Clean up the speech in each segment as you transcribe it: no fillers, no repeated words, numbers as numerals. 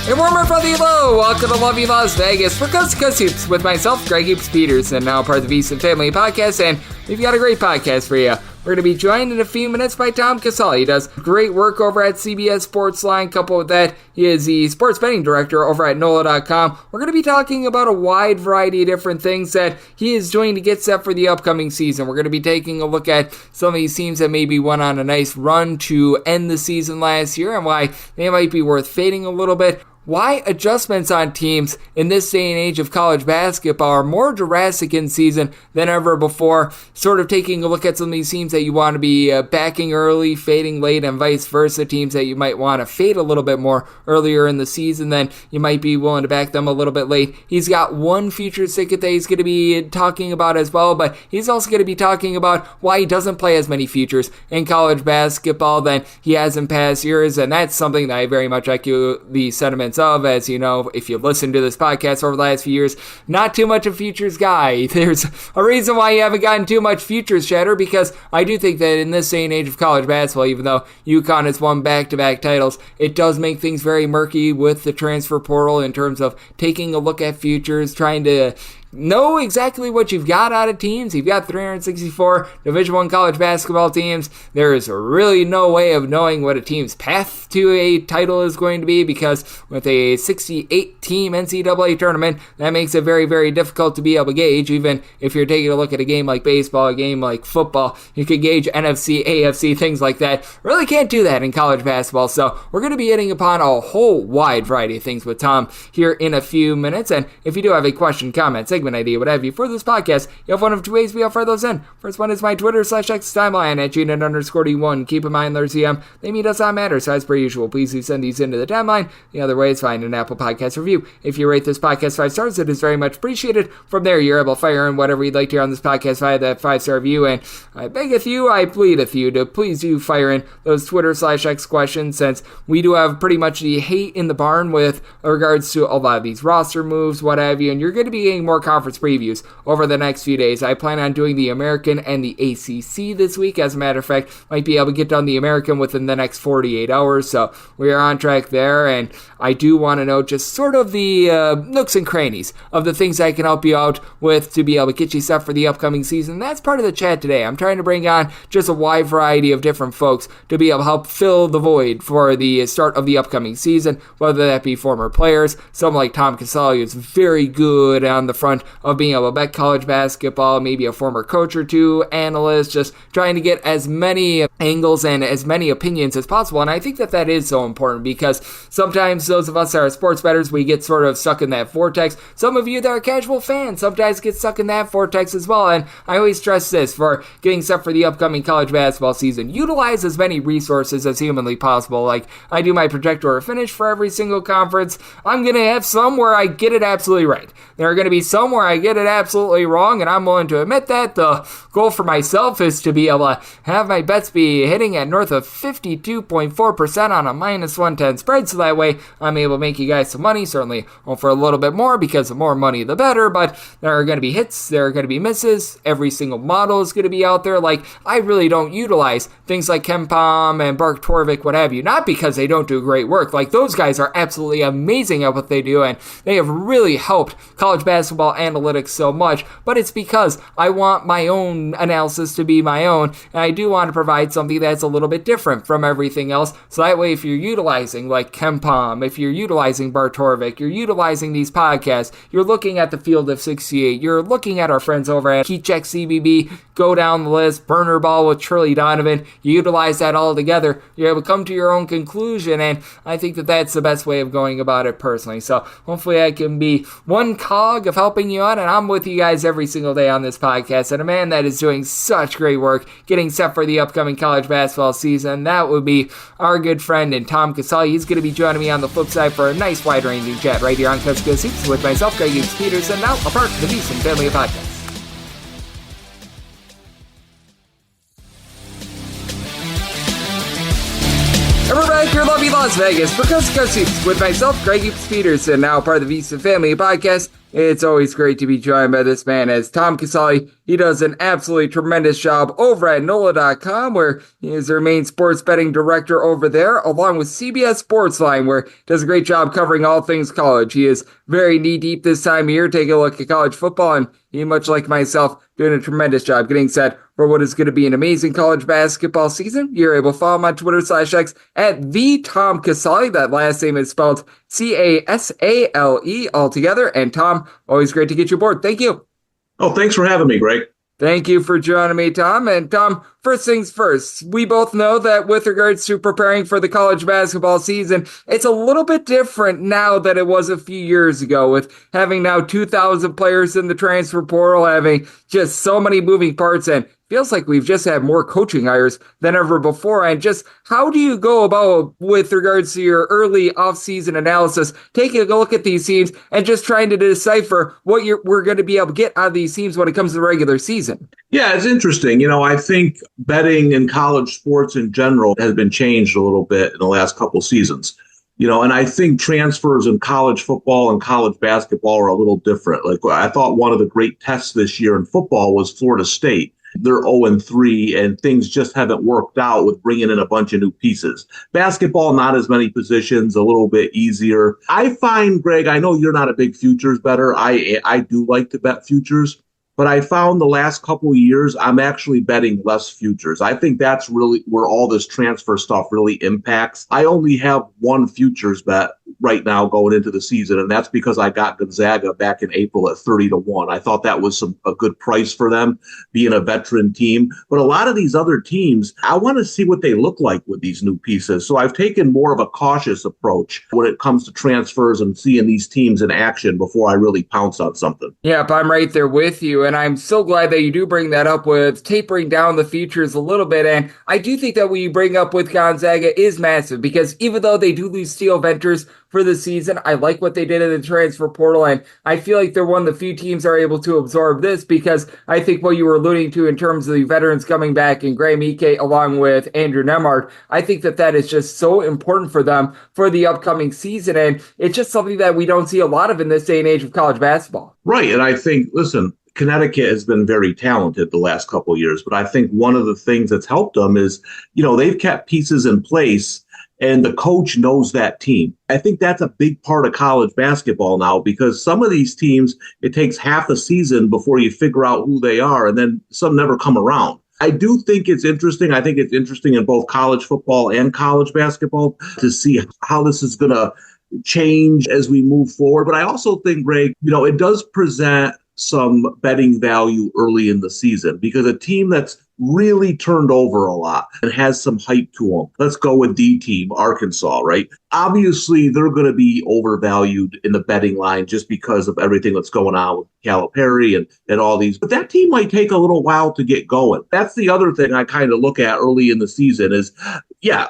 And warmer from the low, welcome to lovely Las Vegas for Coast to Coast Hoops with myself, Greg Hoops Peterson, now part of the VSiN Family Podcast, and we've got a great podcast for you. We're going to be joined in a few minutes by Tom Casale. He does great work over at CBS Sportsline. Coupled with that, he is the sports betting director over at NOLA.com. We're going to be talking about a wide variety of different things that he is doing to get set for the upcoming season. We're going to be taking a look at some of these teams that maybe went on a nice run to end the season last year and why they might be worth fading a little bit. Why adjustments on teams in this day and age of college basketball are more drastic in season than ever before. Sort of taking a look at some of these teams that you want to be backing early, fading late, and vice versa. Teams that you might want to fade a little bit more earlier in the season, then you might be willing to back them a little bit late. He's got one futures ticket that he's going to be talking about as well, but he's also going to be talking about why he doesn't play as many futures in college basketball than he has in past years, and that's something that I very much echo the sentiments of. As you know, if you listen to this podcast over the last few years, not too much a futures guy. There's a reason why you haven't gotten too much futures chatter, because I do think that in this day and age of college basketball, even though UConn has won back-to-back titles, it does make things very murky with the transfer portal in terms of taking a look at futures, trying to know exactly what you've got out of teams. You've got 364 Division I college basketball teams. There is really no way of knowing what a team's path to a title is going to be, because with a 68-team NCAA tournament, that makes it very, very difficult to be able to gauge. Even if you're taking a look at a game like baseball, a game like football, you can gauge NFC, AFC, things like that. Really can't do that in college basketball. So we're going to be hitting upon a whole wide variety of things with Tom here in a few minutes. And if you do have a question, comment, segment idea, what have you, for this podcast, you have one of two ways we offer those in. First one is my Twitter / X timeline at @GNet_D1. Keep in mind, there's they mean does not matter, so as per usual, please do send these into the timeline. The other way is find an Apple Podcast review. If you rate this podcast 5 stars, it is very much appreciated. From there, you're able to fire in whatever you'd like to hear on this podcast via that 5-star review, and I beggeth you, I pleadeth you to please do fire in those Twitter / X questions, since we do have pretty much the hate in the barn with regards to a lot of these roster moves, what have you, and you're going to be getting more conference previews over the next few days. I plan on doing the American and the ACC this week. As a matter of fact, might be able to get done the American within the next 48 hours, so we are on track there, and I do want to know just sort of the nooks and crannies of the things I can help you out with to be able to get you set for the upcoming season. That's part of the chat today. I'm trying to bring on just a wide variety of different folks to be able to help fill the void for the start of the upcoming season, whether that be former players, someone like Tom Casale, who's very good on the front of being able to bet college basketball, maybe a former coach or two, analyst, just trying to get as many angles and as many opinions as possible. And I think that that is so important, because sometimes those of us that are sports bettors, we get sort of stuck in that vortex. Some of you that are casual fans sometimes get stuck in that vortex as well. And I always stress this for getting set for the upcoming college basketball season: utilize as many resources as humanly possible. Like, I do my projector or finish for every single conference. I'm going to have some where I get it absolutely right. There are going to be some where I get it absolutely wrong, and I'm willing to admit that. The goal for myself is to be able to have my bets be hitting at north of 52.4% on a -110 spread, so that way I'm able to make you guys some money. Certainly for a little bit more, because the more money the better, but there are going to be hits, there are going to be misses. Every single model is going to be out there. Like, I really don't utilize things like KenPom and Bark Torvik, what have you, not because they don't do great work. Like, those guys are absolutely amazing at what they do, and they have really helped college basketball analytics so much, but it's because I want my own analysis to be my own, and I do want to provide something that's a little bit different from everything else, so that way if you're utilizing like KenPom, if you're utilizing Bart Torvik, you're utilizing these podcasts, you're looking at the Field of 68, you're looking at our friends over at KeyCheck CBB, go down the list, Burner Ball with Shirley Donovan, you utilize that all together, you're able to come to your own conclusion, and I think that that's the best way of going about it personally. So hopefully I can be one cog of helping you out, and I'm with you guys every single day on this podcast, and a man that is doing such great work getting set for the upcoming college basketball season, that would be our good friend and Tom Casale. He's going to be joining me on the flip side for a nice wide-ranging chat right here on Coast to Coast Hoops with myself, Greg Hoops Peterson, now a part of the VSiN Family Podcast. And we're back here in lovely Las Vegas for Coast to Coast Hoops with myself, Greg Hoops Peterson, now part of the VSiN Family Podcast. It's always great to be joined by this man as Tom Casale. He does an absolutely tremendous job over at NOLA.com, where he is their main sports betting director over there, along with CBS Sportsline, where he does a great job covering all things college. He is very knee-deep this time of year, taking a look at college football, and he, much like myself, doing a tremendous job getting set for what is going to be an amazing college basketball season. You're able to follow him on Twitter/X at the Tom Casale. That last name is spelled Casale altogether. And Tom, always great to get you aboard. Thank you. Oh, thanks for having me, Greg. Thank you for joining me, Tom. And Tom, first things first, we both know that with regards to preparing for the college basketball season, it's a little bit different now than it was a few years ago, with having now 2,000 players in the transfer portal, having just so many moving parts, and feels like we've just had more coaching hires than ever before. And just how do you go about, with regards to your early offseason analysis, taking a look at these teams and just trying to decipher what we're going to be able to get out of these teams when it comes to the regular season? Yeah, it's interesting. I think betting in college sports in general has been changed a little bit in the last couple of seasons. And I think transfers in college football and college basketball are a little different. Like, I thought one of the great tests this year in football was Florida State. They're 0-3, and things just haven't worked out with bringing in a bunch of new pieces. Basketball, not as many positions, a little bit easier. I find, Greg, I know you're not a big futures bettor. I do like to bet futures, but I found the last couple of years, I'm actually betting less futures. I think that's really where all this transfer stuff really impacts. I only have one futures bet right now going into the season, and that's because I got Gonzaga back in April at 30-1. I thought that was a good price for them, being a veteran team. But a lot of these other teams, I want to see what they look like with these new pieces. So I've taken more of a cautious approach when it comes to transfers and seeing these teams in action before I really pounce on something. Yep, I'm right there with you, and I'm so glad that you do bring that up with tapering down the futures a little bit. And I do think that what you bring up with Gonzaga is massive, because even though they do lose Steel Venters for the season, I like what they did in the transfer portal, and I feel like they're one of the few teams that are able to absorb this, because I think what you were alluding to in terms of the veterans coming back and Graham Ike along with Andrew Nemhard, I think that is just so important for them for the upcoming season, and it's just something that we don't see a lot of in this day and age of college basketball. Right, and I think, listen, Connecticut has been very talented the last couple of years, but I think one of the things that's helped them is, they've kept pieces in place and the coach knows that team. I think that's a big part of college basketball now, because some of these teams, it takes half a season before you figure out who they are, and then some never come around. I do think it's interesting. I think it's interesting in both college football and college basketball to see how this is going to change as we move forward. But I also think, Greg, it does present some betting value early in the season, because a team that's really turned over a lot and has some hype to them. Let's go with D team, Arkansas, right? Obviously, they're going to be overvalued in the betting line just because of everything that's going on with Calipari and all these. But that team might take a little while to get going. That's the other thing I kind of look at early in the season is,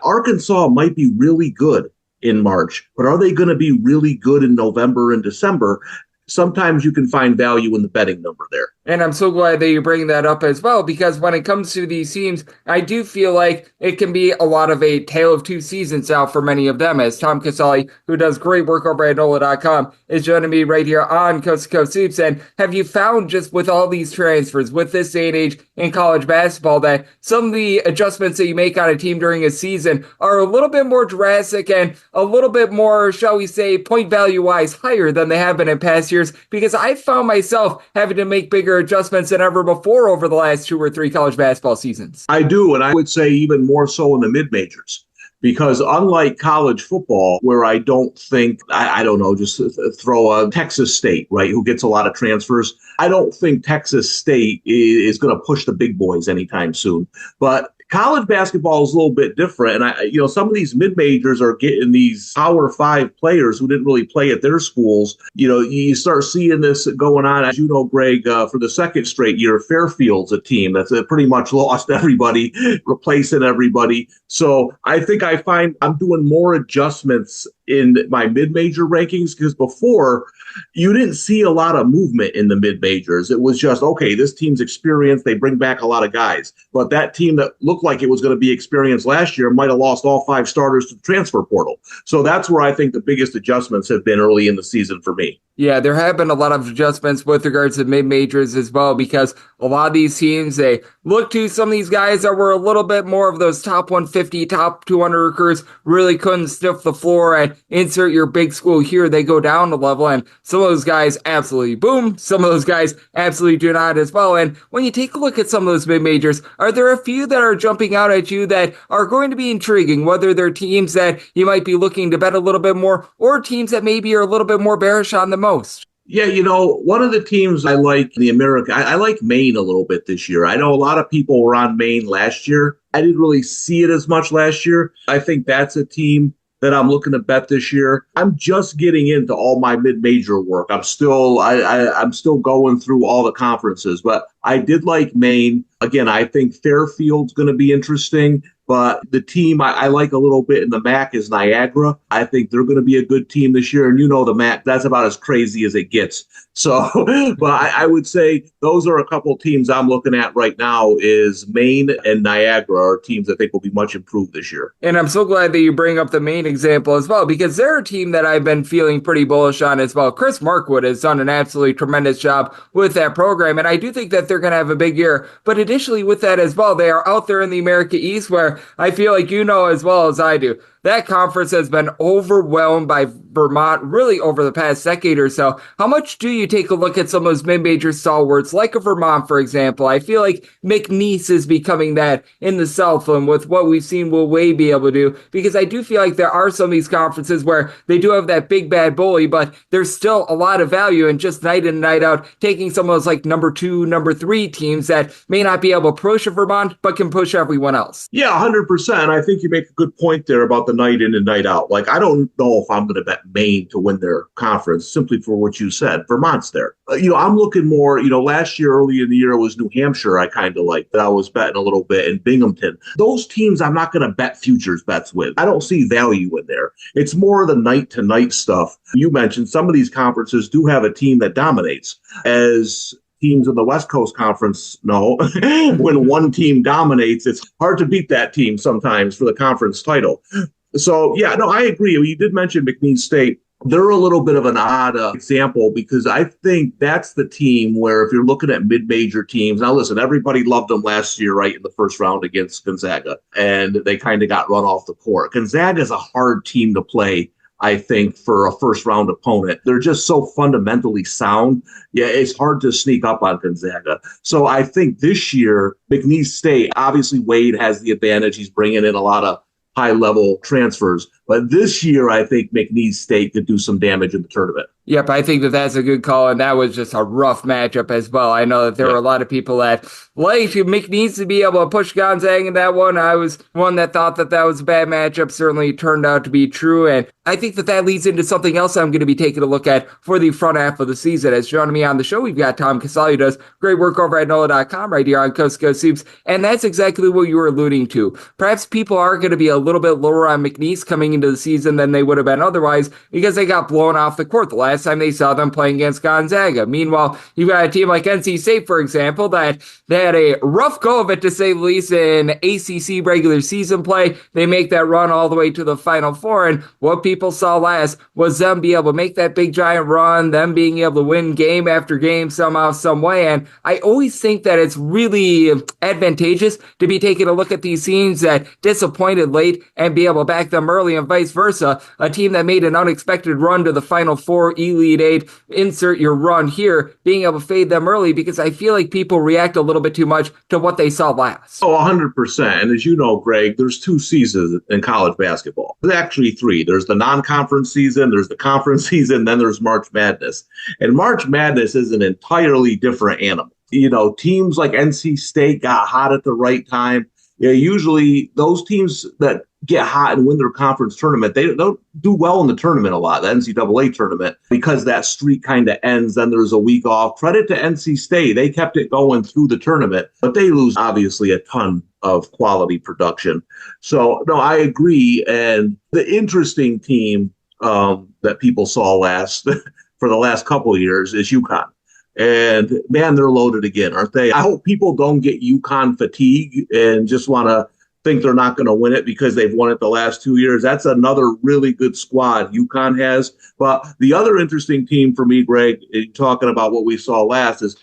Arkansas might be really good in March, but are they going to be really good in November and December? Sometimes you can find value in the betting number there. And I'm so glad that you bring that up as well, because when it comes to these teams, I do feel like it can be a lot of a tale of two seasons now for many of them, as Tom Casale, who does great work over at NOLA.com, is joining me right here on Coast to Coast Hoops. And have you found, just with all these transfers, with this day and age in college basketball, that some of the adjustments that you make on a team during a season are a little bit more drastic and a little bit more, shall we say, point value-wise higher than they have been in past years? Because I found myself having to make bigger adjustments than ever before over the last 2 or 3 college basketball seasons. I do, and I would say even more so in the mid-majors. Because unlike college football, where I don't think, I don't know, just throw a Texas State, right, who gets a lot of transfers. I don't think Texas State is going to push the big boys anytime soon. But college basketball is a little bit different. And some of these mid-majors are getting these Power 5 players who didn't really play at their schools. You start seeing this going on, as you know, Greg, for the second straight year. Fairfield's a team that's pretty much lost everybody, replacing everybody. So I think I find I'm doing more adjustments in my mid-major rankings, because before you didn't see a lot of movement in the mid-majors. It was just, okay, this team's experienced. They bring back a lot of guys. But that team that looked like it was going to be experienced last year might have lost all 5 starters to the transfer portal. So that's where I think the biggest adjustments have been early in the season for me. Yeah, there have been a lot of adjustments with regards to mid-majors as well, because a lot of these teams, they look to some of these guys that were a little bit more of those top 150, top 200 recruits, really couldn't sniff the floor and insert your big school here. They go down a level, and some of those guys absolutely boom. Some of those guys absolutely do not as well. And when you take a look at some of those mid-majors, are there a few that are jumping out at you that are going to be intriguing, whether they're teams that you might be looking to bet a little bit more, or teams that maybe are a little bit more bearish on them most? Yeah, one of the teams I like in the America, I like Maine a little bit this year. I know a lot of people were on Maine last year. I didn't really see it as much last year. I think that's a team that I'm looking to bet this year. I'm just getting into all my mid-major work. I'm still going through all the conferences, but I did like Maine. Again, I think Fairfield's going to be interesting. But the team I like a little bit in the MAC is Niagara. I think they're going to be a good team this year. And the MAC, that's about as crazy as it gets. So, but I would say those are a couple teams I'm looking at right now is Maine and Niagara are teams I think will be much improved this year. And I'm so glad that you bring up the Maine example as well, because they're a team that I've been feeling pretty bullish on as well. Chris Markwood has done an absolutely tremendous job with that program, and I do think that they're going to have a big year. But additionally with that as well, they are out there in the America East, where I feel like as well as I do, that conference has been overwhelmed by Vermont really over the past decade or so. How much do you take a look at some of those mid-major stalwarts, like a Vermont, for example? I feel like McNeese is becoming that in the South, and with what we've seen, will Wade be able to do? Because I do feel like there are some of these conferences where they do have that big bad bully, but there's still a lot of value in just night in and night out taking some of those like number 2, number 3 teams that may not be able to push a Vermont, but can push everyone else. Yeah, 100%. I think you make a good point there about the night in and night out. Like, I don't know if I'm going to bet Maine to win their conference simply for what you said. Vermont's there. I'm looking more, last year, early in the year, it was New Hampshire I kind of liked that I was betting a little bit, in Binghamton. Those teams I'm not going to bet futures bets with. I don't see value in there. It's more the night to night stuff. You mentioned some of these conferences do have a team that dominates, as teams in the West Coast Conference know. When one team dominates, it's hard to beat that team sometimes for the conference title. So, yeah, no, I agree. You did mention McNeese State. They're a little bit of an odd example, because I think that's the team where, if you're looking at mid-major teams, now listen, everybody loved them last year, right, in the first round against Gonzaga, and they kind of got run off the court. Gonzaga is a hard team to play, I think, for a first-round opponent. They're just so fundamentally sound. Yeah, it's hard to sneak up on Gonzaga. So I think this year, McNeese State, obviously Wade has the advantage. He's bringing in a lot of high-level transfers. But this year, I think McNeese State could do some damage in the tournament. Yep, I think that that's a good call, and that was just a rough matchup as well. I know that there were a lot of people that liked McNeese to be able to push Gonzaga in that one. I was one that thought that that was a bad matchup. Certainly turned out to be true, and I think that that leads into something else I'm going to be taking a look at for the front half of the season. As joining me on the show, we've got Tom Casale, who does great work over at NOLA.com right here on Coast to Coast Hoops, and that's exactly what you were alluding to. Perhaps people are going to be a little bit lower on McNeese coming into the season than they would have been otherwise, because they got blown off the court the last time they saw them playing against Gonzaga. Meanwhile, you've got a team like NC State, for example, that they had a rough go of it, to say the least, in ACC regular season play. They make that run all the way to the Final Four, and what people saw last was them be able to make that big giant run, them being able to win game after game somehow, some way. And I always think that it's really advantageous to be taking a look at these teams that disappointed late and be able to back them early, and vice versa. A team that made an unexpected run to the Final Four, Elite Eight, insert your run here, being able to fade them early, because I feel like people react a little bit too much to what they saw last. Oh, 100%. And as you know, Greg, there's 2 seasons in college basketball. There's actually 3. There's the non-conference season, there's the conference season, then there's March Madness. And March Madness is an entirely different animal. Teams like NC State got hot at the right time. Usually those teams that get hot and win their conference tournament, they don't do well in the tournament a lot, the NCAA tournament, because that streak kind of ends. Then there's a week off. Credit to NC State. They kept it going through the tournament, but they lose, obviously, a ton of quality production. So, no, I agree. And the interesting team that people saw last for the last couple of years is UConn. And man, they're loaded again, aren't they? I hope people don't get UConn fatigue and just want to think they're not going to win it because they've won it the last 2 years. That's another really good squad UConn has. But the other interesting team for me, Greg, talking about what we saw last is,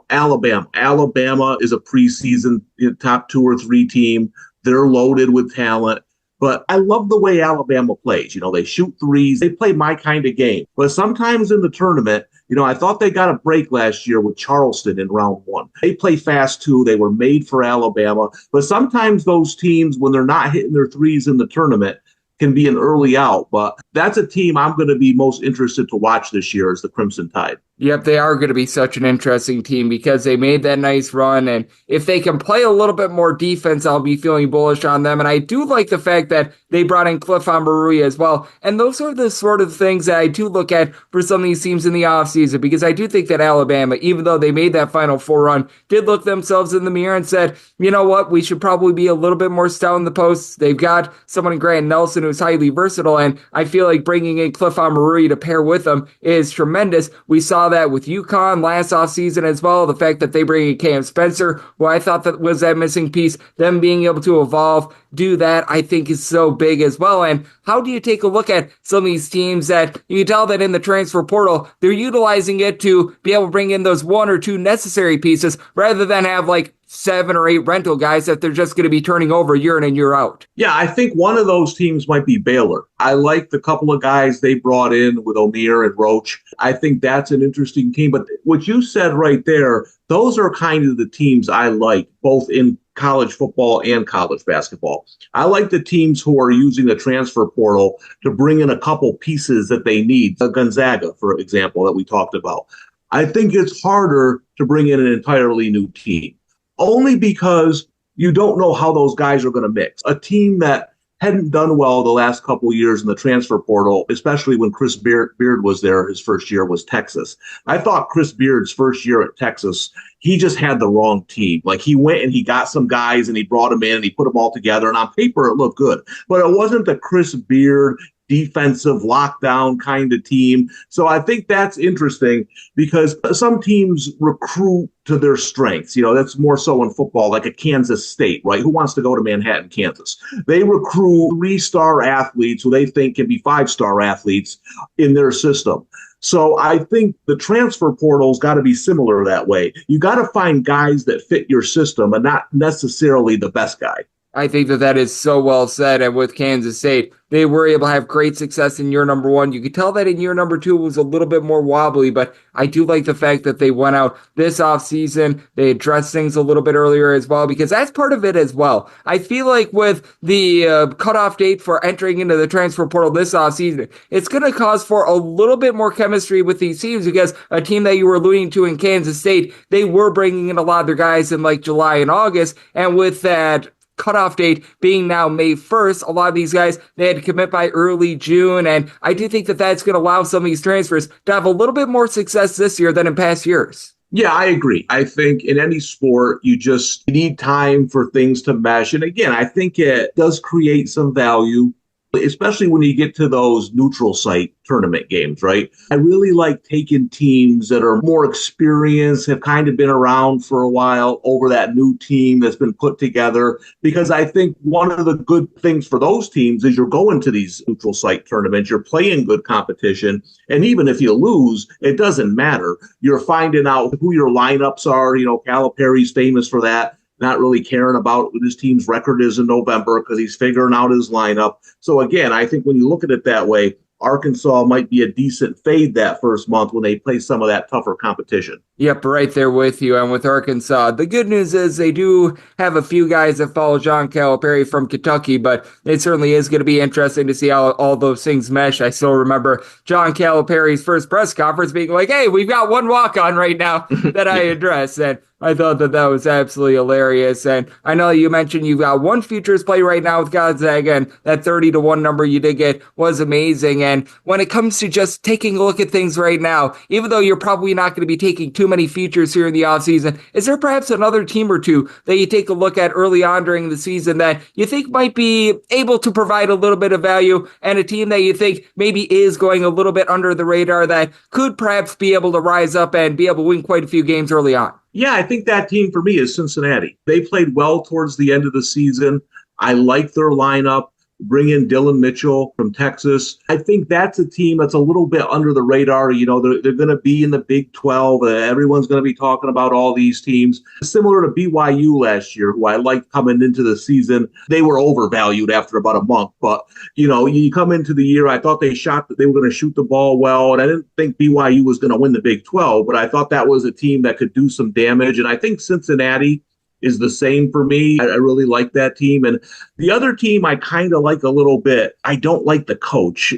Alabama. Alabama is a preseason top 2 or 3 team. They're loaded with talent. But I love the way Alabama plays. They shoot threes. They play my kind of game. But sometimes in the tournament, I thought they got a break last year with Charleston in round 1. They play fast too. They were made for Alabama. But sometimes those teams, when they're not hitting their threes in the tournament, can be an early out. But that's a team I'm going to be most interested to watch this year is the Crimson Tide. Yep, they are going to be such an interesting team because they made that nice run. And if they can play a little bit more defense, I'll be feeling bullish on them. And I do like the fact that they brought in Cliff Ambarui as well. And those are the sort of things that I do look at for some of these teams in the offseason, because I do think that Alabama, even though they made that Final Four run, did look themselves in the mirror and said, you know what, we should probably be a little bit more stout in the posts. They've got someone in Grant Nelson who's highly versatile, and I feel like bringing in Cliff Ambarui to pair with them is tremendous. We saw that with UConn last offseason as well. The fact that they bring in Cam Spencer, who I thought that was that missing piece, them being able to evolve, do that, I think is so big as well. And how do you take a look at some of these teams that you can tell that in the transfer portal, they're utilizing it to be able to bring in those 1 or 2 necessary pieces rather than have like 7 or 8 rental guys that they're just going to be turning over year in and year out? Yeah, I think one of those teams might be Baylor. I like the couple of guys they brought in with O'Meara and Roach. I think that's an interesting team. But what you said right there, those are kind of the teams I like, both in college football and college basketball. I like the teams who are using the transfer portal to bring in a couple pieces that they need. Gonzaga, for example, that we talked about. I think it's harder to bring in an entirely new team, only because you don't know how those guys are going to mix. A team that hadn't done well the last couple of years in the transfer portal, especially when Chris Beard was there, his first year was Texas. I thought Chris Beard's first year at Texas, he just had the wrong team. Like, he went and he got some guys and he brought them in and he put them all together. And on paper, it looked good. But it wasn't the Chris Beard defensive lockdown kind of team. So I think that's interesting because some teams recruit to their strengths. That's more so in football, like a Kansas State, right? Who wants to go to Manhattan, Kansas? They recruit 3-star athletes who they think can be 5-star athletes in their system. So I think the transfer portal's got to be similar that way. You got to find guys that fit your system and not necessarily the best guy. I think that is so well said. And with Kansas State, they were able to have great success in year number 1. You could tell that in year number 2 was a little bit more wobbly, but I do like the fact that they went out this offseason. They addressed things a little bit earlier as well, because that's part of it as well. I feel like with the cutoff date for entering into the transfer portal this offseason, it's going to cause for a little bit more chemistry with these teams, because a team that you were alluding to in Kansas State, they were bringing in a lot of their guys in like July and August, and with that cutoff date being now May 1st, a lot of these guys, they had to commit by early June, and I do think that that's going to allow some of these transfers to have a little bit more success this year than in past years. Yeah, I agree. I think in any sport, you just need time for things to mesh. And again, I think it does create some value, especially when you get to those neutral site tournament games, right? I really like taking teams that are more experienced, have kind of been around for a while, over that new team that's been put together, because I think one of the good things for those teams is you're going to these neutral site tournaments, you're playing good competition, and even if you lose, it doesn't matter. You're finding out who your lineups are. Calipari's famous for that. Not really caring about what his team's record is in November because he's figuring out his lineup. So again, I think when you look at it that way, Arkansas might be a decent fade that first month when they play some of that tougher competition. Yep, right there with you. And with Arkansas, the good news is they do have a few guys that follow John Calipari from Kentucky, but it certainly is going to be interesting to see how all those things mesh. I still remember John Calipari's first press conference being like, hey, we've got one walk-on right now that I addressed. And I thought that was absolutely hilarious. And I know you mentioned you've got one futures play right now with Gonzaga, and that 30-1 number you did get was amazing. And when it comes to just taking a look at things right now, even though you're probably not going to be taking too too many features here in the offseason. Is there perhaps another team or two that you take a look at early on during the season that you think might be able to provide a little bit of value, and a team that you think maybe is going a little bit under the radar that could perhaps be able to rise up and be able to win quite a few games early on? Yeah, I think that team for me is Cincinnati. They played well towards the end of the season. I like their lineup. Bring in Dylan Mitchell from Texas. I think that's a team that's a little bit under the radar. You know, they're going to be in the Big 12. Everyone's going to be talking about all these teams. Similar to BYU last year, who I liked coming into the season. They were overvalued after about a month. But, you know, you come into the year, I thought they were going to shoot the ball well. And I didn't think BYU was going to win the Big 12. But I thought that was a team that could do some damage. And I think Cincinnati is the same for me. I really like that team. And the other team I kind of like a little bit. I don't like the coach.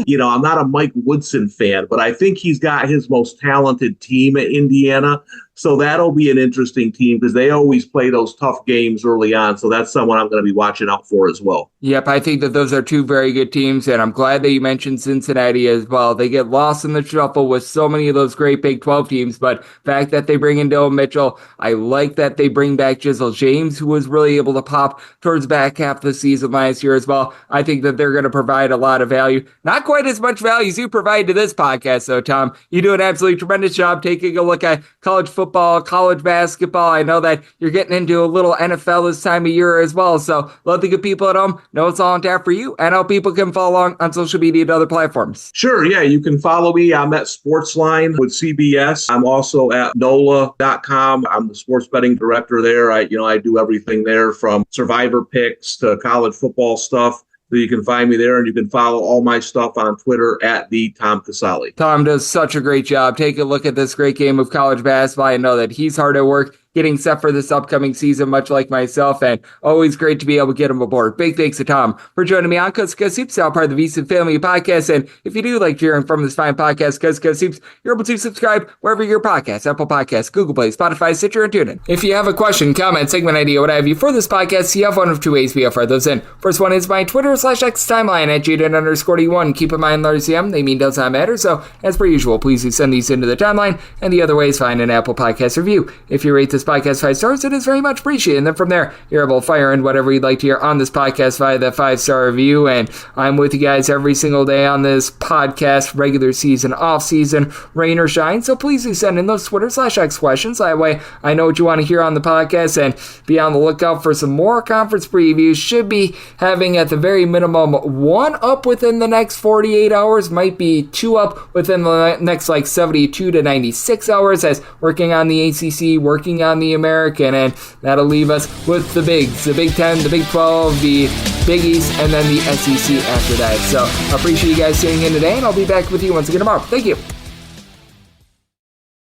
You know, I'm not a Mike Woodson fan, but I think he's got his most talented team at Indiana. So that'll be an interesting team because they always play those tough games early on. So that's someone I'm going to be watching out for as well. Yep, I think that those are two very good teams, and I'm glad that you mentioned Cincinnati as well. They get lost in the shuffle with so many of those great Big 12 teams, but the fact that they bring in Dylan Mitchell, I like that they bring back Jizzle James, who was really able to pop towards the back half of the season last year as well. I think that they're going to provide a lot of value. Not quite as much value as you provide to this podcast, though, Tom. You do an absolutely tremendous job taking a look at college football, college basketball. I know that you're getting into a little NFL this time of year as well, so let the good people at home know it's all on tap for you, and how people can follow along on social media and other platforms. Sure, yeah, you can follow me. I'm at Sportsline with CBS. I'm also at NOLA.com. I'm the sports betting director there. I do everything there from survivor picks to college football stuff. So you can find me there, and you can follow all my stuff on Twitter at the Tom Casale. Tom does such a great job. Take a look at this great game of college basketball. I know that he's hard at work getting set for this upcoming season, much like myself, and always great to be able to get him aboard. Big thanks to Tom for joining me on Cuz Hoops, now part of the VSiN Family Podcast. And if you do like hearing from this fine podcast, Cuz Hoops, you're able to subscribe wherever your podcasts, Apple Podcasts, Google Play, Spotify, Stitcher, and TuneIn. If you have a question, comment, segment idea, what have you for this podcast, you have one of two ways we offer those in. First one is my Twitter/X timeline at Jaden_D1. Keep in mind, letters CM, they mean does not matter. So as per usual, please do send these into the timeline. And the other way is find an Apple Podcast review. If you rate this podcast 5 stars, it is very much appreciated. And then from there, you're able to fire in whatever you'd like to hear on this podcast via that 5-star review. And I'm with you guys every single day on this podcast, regular season, off season, rain or shine. So please do send in those Twitter/X questions. That way I know what you want to hear on the podcast, and be on the lookout for some more conference previews. Should be having at the very minimum 1 up within the next 48 hours, might be 2 up within the next 72 to 96 hours, as working on the ACC, working on the American, and that'll leave us with the bigs, the Big 10, the Big 12, the Big East, and then the SEC after that. So I appreciate you guys tuning in today, and I'll be back with you once again tomorrow. Thank you.